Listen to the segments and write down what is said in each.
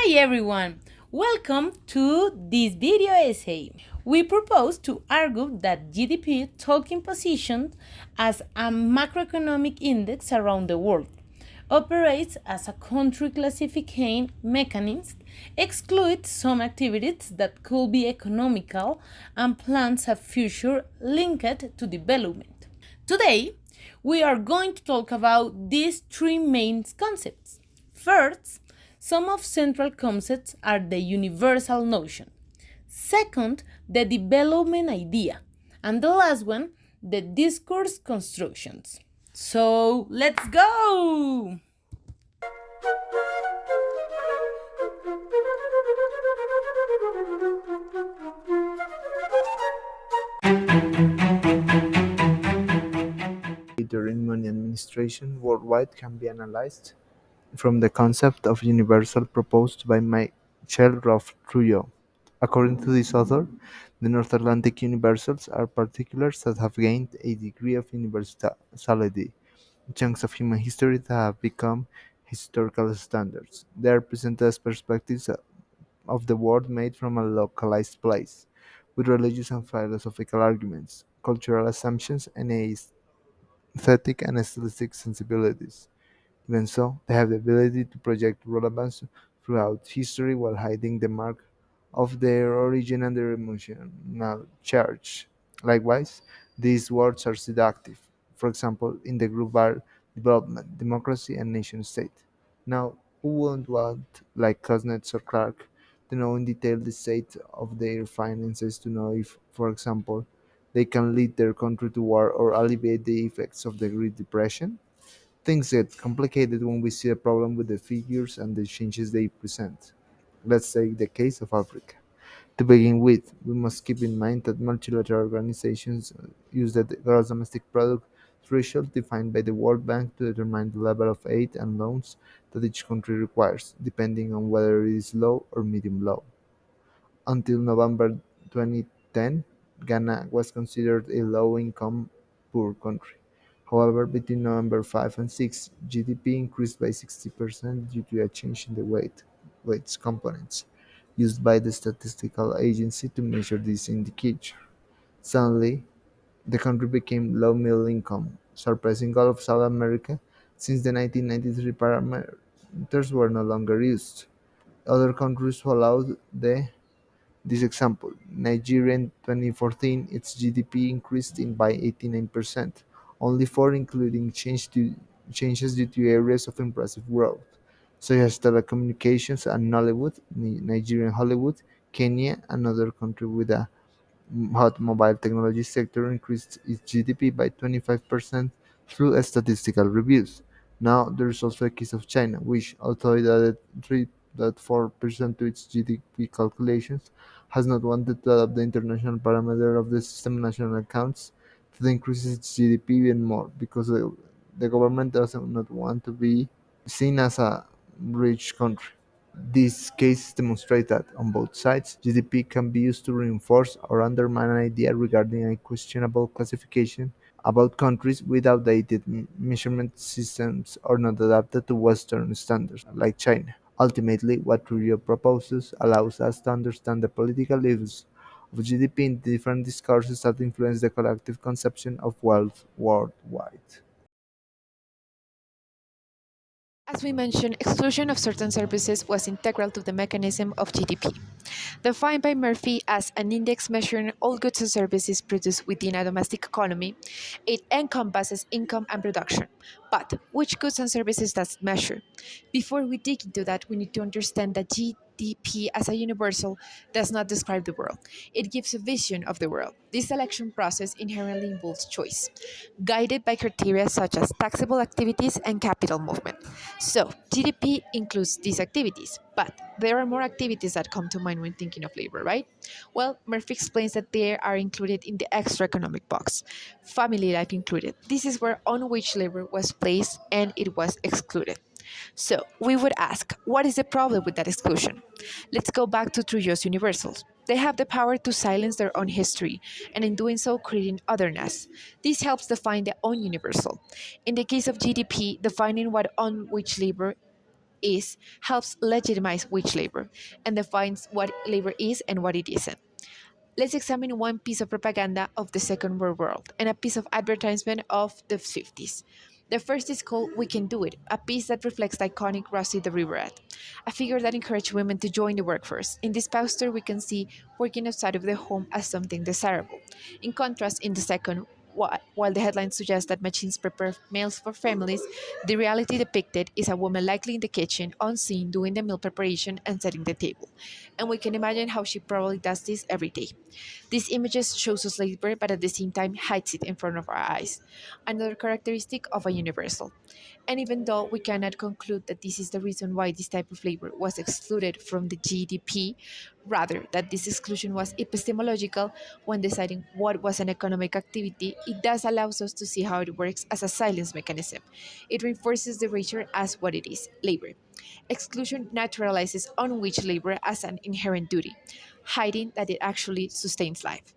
Hi everyone! Welcome to this video essay. We propose to argue that GDP, taking position as a macroeconomic index around the world, operates as a country classification mechanism, excludes some activities that could be economical, and plans a future linked to development. Today, we are going to talk about these three main concepts. First, some of central concepts are the universal notion. Second, the development idea. And the last one, the discourse constructions. So, let's go! During money administration worldwide can be analyzed from the concept of universal proposed by Michel Rolf-Trouillot. According to this author, the North Atlantic universals are particulars that have gained a degree of universality, chunks of human history that have become historical standards. They are presented as perspectives of the world made from a localized place, with religious and philosophical arguments, cultural assumptions, and aesthetic and stylistic sensibilities. Even so, they have the ability to project relevance throughout history while hiding the mark of their origin and their emotional charge. Likewise, these words are seductive, for example, in the group are development, democracy, and nation state. Now, who wouldn't want, like Kuznets or Clark, to know in detail the state of their finances to know if, for example, they can lead their country to war or alleviate the effects of the Great Depression? Things get complicated when we see a problem with the figures and the changes they present. Let's take the case of Africa. To begin with, we must keep in mind that multilateral organizations use the gross domestic product threshold defined by the World Bank to determine the level of aid and loans that each country requires, depending on whether it is low or medium low. Until November 2010, Ghana was considered a low-income poor country. However, between November 5 and 6, GDP increased by 60% due to a change in the weights components used by the statistical agency to measure this indicator. Suddenly, the country became low middle income, surpassing all of South America since the 1993 parameters were no longer used. Other countries followed this example: Nigeria in 2014, its GDP increased by 89%, only for including changes due to areas of impressive growth, such as telecommunications and Nollywood, Nigerian Hollywood. Kenya, another country with a hot mobile technology sector, increased its GDP by 25% through statistical reviews. Now, there is also a case of China, which, although it added 3.4% to its GDP calculations, has not wanted to adopt the international parameter of the system national accounts to increase its GDP even more because the government does not want to be seen as a rich country. These cases demonstrate that, on both sides, GDP can be used to reinforce or undermine an idea regarding a questionable classification about countries with outdated measurement systems or not adapted to Western standards, like China. Ultimately, what Trujillo proposes allows us to understand the political levels of GDP in different discourses that influence the collective conception of wealth worldwide. As we mentioned, exclusion of certain services was integral to the mechanism of GDP. Defined by Murphy as an index measuring all goods and services produced within a domestic economy, it encompasses income and production. But which goods and services does it measure? Before we dig into that, we need to understand that GDP as a universal does not describe the world. It gives a vision of the world. This selection process inherently involves choice, guided by criteria such as taxable activities and capital movement. So, GDP includes these activities, but there are more activities that come to mind when thinking of labor, right? Well, Murphy explains that they are included in the extra economic box, family life included. This is where on-wage labor was placed and it was excluded. So, we would ask, what is the problem with that exclusion? Let's go back to Trujillo's universals. They have the power to silence their own history, and in doing so, creating otherness. This helps define their own universal. In the case of GDP, defining what on which labor is helps legitimize wage labor and defines what labor is and what it isn't. Let's examine one piece of propaganda of the Second World War and a piece of advertisement of the 50s. The first is called We Can Do It, a piece that reflects the iconic Rosie the River Rat, a figure that encouraged women to join the workforce. In this poster, we can see working outside of the home as something desirable. In contrast, in the second, while the headline suggests that machines prepare meals for families, the reality depicted is a woman likely in the kitchen, unseen, doing the meal preparation and setting the table. And we can imagine how she probably does this every day. These images shows us labor, but at the same time hides it in front of our eyes. Another characteristic of a universal. And even though we cannot conclude that this is the reason why this type of labor was excluded from the GDP, rather that this exclusion was epistemological when deciding what was an economic activity, it does allows us to see how it works as a silence mechanism. It reinforces the nature as what it is, labor. Exclusion naturalizes unwage labor as an inherent duty, hiding that it actually sustains life.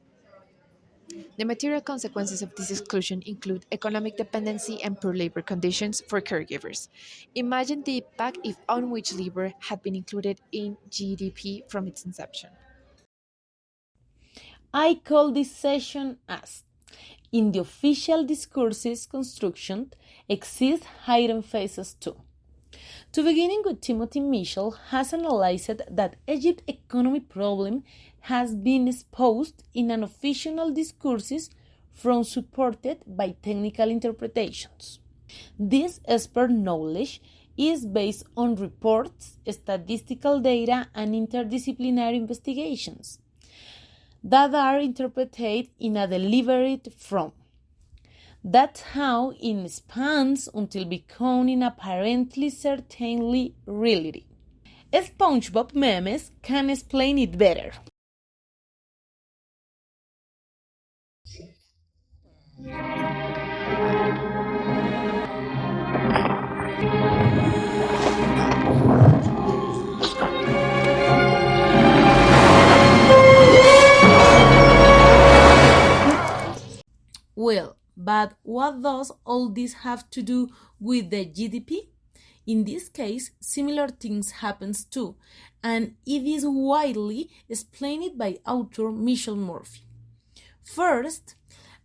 The material consequences of this exclusion include economic dependency and poor labor conditions for caregivers. Imagine the impact if unwage labor had been included in GDP from its inception. I call this session as in the official discourses construction exist hidden faces too. To beginning with, Timothy Mitchell has analyzed that Egypt's economy problem has been exposed in unofficial discourses from supported by technical interpretations. This expert knowledge is based on reports, statistical data, and interdisciplinary investigations that are interpreted in a deliberate form. That's how it expands until becoming apparently certainly reality. SpongeBob memes can explain it better. Well, but what does all this have to do with the GDP? In this case, similar things happens too, and it is widely explained by author Michelle Murphy. First,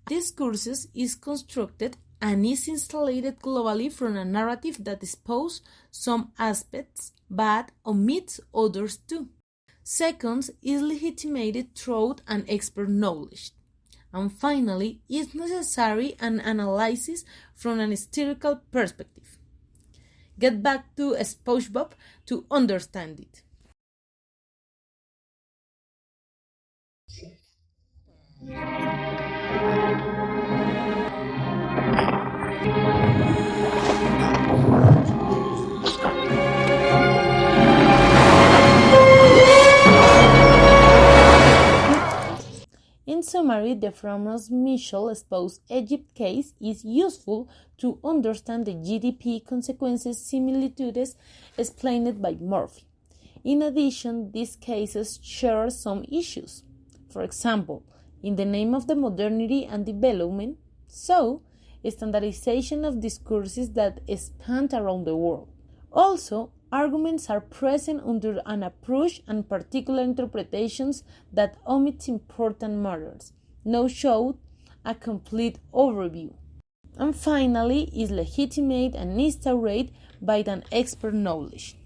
discourses is constructed and is installed globally from a narrative that exposes some aspects but omits others too. Second, is legitimated through an expert knowledge. And finally, is necessary an analysis from an historical perspective. Get back to SpongeBob to understand it. In summary, the famous Michel exposed Egypt case is useful to understand the GDP consequences similitudes explained by Murphy. In addition, these cases share some issues. For example, in the name of the modernity and development, so standardization of discourses that expand around the world. Also, arguments are present under an approach and particular interpretations that omit important matters, now show a complete overview. And finally, is legitimate and instaured by an expert knowledge.